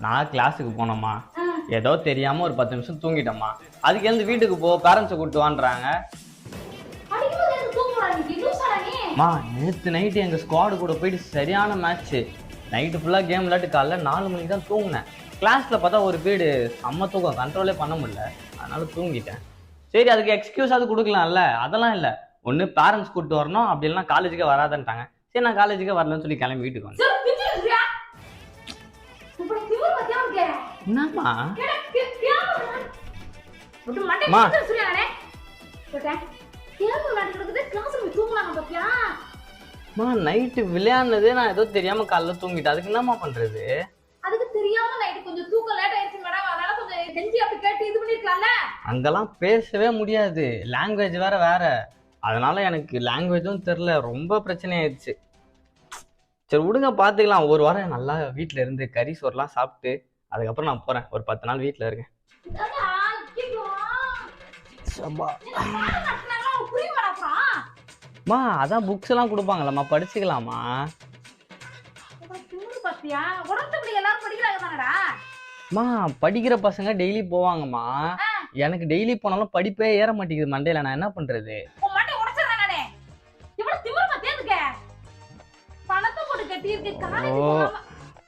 நான் கிளாஸுக்கு போனோம்மா, ஏதோ தெரியாம ஒரு 10 நிமிஷம் தூங்கிட்டோம்மா. அதுக்கு எழுந்து வீட்டுக்கு போ, பேரண்ட்ஸை கூப்பிட்டு வான்றாங்க. மா நேற்று நைட்டு எங்கள் ஸ்குவாடு கூட போயிட்டு சரியான மேட்ச்சு. நைட்டு ஃபுல்லாக கேம் விளையாட்டு காலைல 4 மணிக்கு தான் தூங்கினேன். கிளாஸில் பார்த்தா ஒரு பீரியடு செம்ம தூக்கம், கண்ட்ரோலே பண்ண முடியல. அதனால தூங்கிட்டேன். சரி, அதுக்கு எக்ஸ்கியூஸ் அது கொடுக்கலாம்ல. அதெல்லாம் இல்லை, ஒன்று பேரண்ட்ஸ் கூப்பிட்டு வரணும், அப்படி இல்லைனா காலேஜுக்கே வராதுன்ட்டாங்க. சரி, நான் காலேஜுக்கே வரலன்னு சொல்லி கிளம்பி வீட்டுக்கு வந்தேன். என்னம்மா நைட்டு விளையாடுனதே நான் ஏதோ தெரியாம காலைல தூங்கிட்டேன். அதுக்கு என்னம்மா பண்றது? அதுக்கு தெரியாம நைட்டு கொஞ்சம் தூக்கம் லேட் ஆயிடுச்சு மேடம். அதனால கொஞ்சம் கெஞ்சி அப்படி கேட்டு இது பண்ணிருக்கலாம்ல. அங்கெல்லாம் பேசவே முடியாது, லாங்குவேஜ் வேற. அதனால எனக்கு லாங்குவேஜும் தெரியல, ரொம்ப பிரச்சனை ஆயிடுச்சு. சரி விடுங்க, பாத்துக்கலாம். ஒரு வாரம் நல்லா வீட்டுல இருந்து கறி சோறுலாம் சாப்பிட்டு அதுக்கப்புறம் நான் போறேன். ஒரு 10 நாள் வீட்டுல இருக்கேன். மா அதான் புக்ஸ் எல்லாம் கொடுப்பாங்கல்லம்மா, படிச்சுக்கலாமா? மா படிக்கிற பசங்க டெய்லி போவாங்கம்மா. எனக்கு டெய்லி போனாலும் படிப்பே ஏற மாட்டேங்குது மண்டையில. நான் என்ன பண்றது?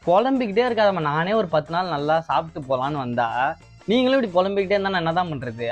புலம்பிக்கிட்டே இருக்காதம்மா. நானே ஒரு 10 நாள் நல்லா சாப்பிட்டு போலான்னு வந்தா நீங்களும் இப்படி புலம்பிக்கிட்டே இருந்தா நான் என்னதான் பண்றது?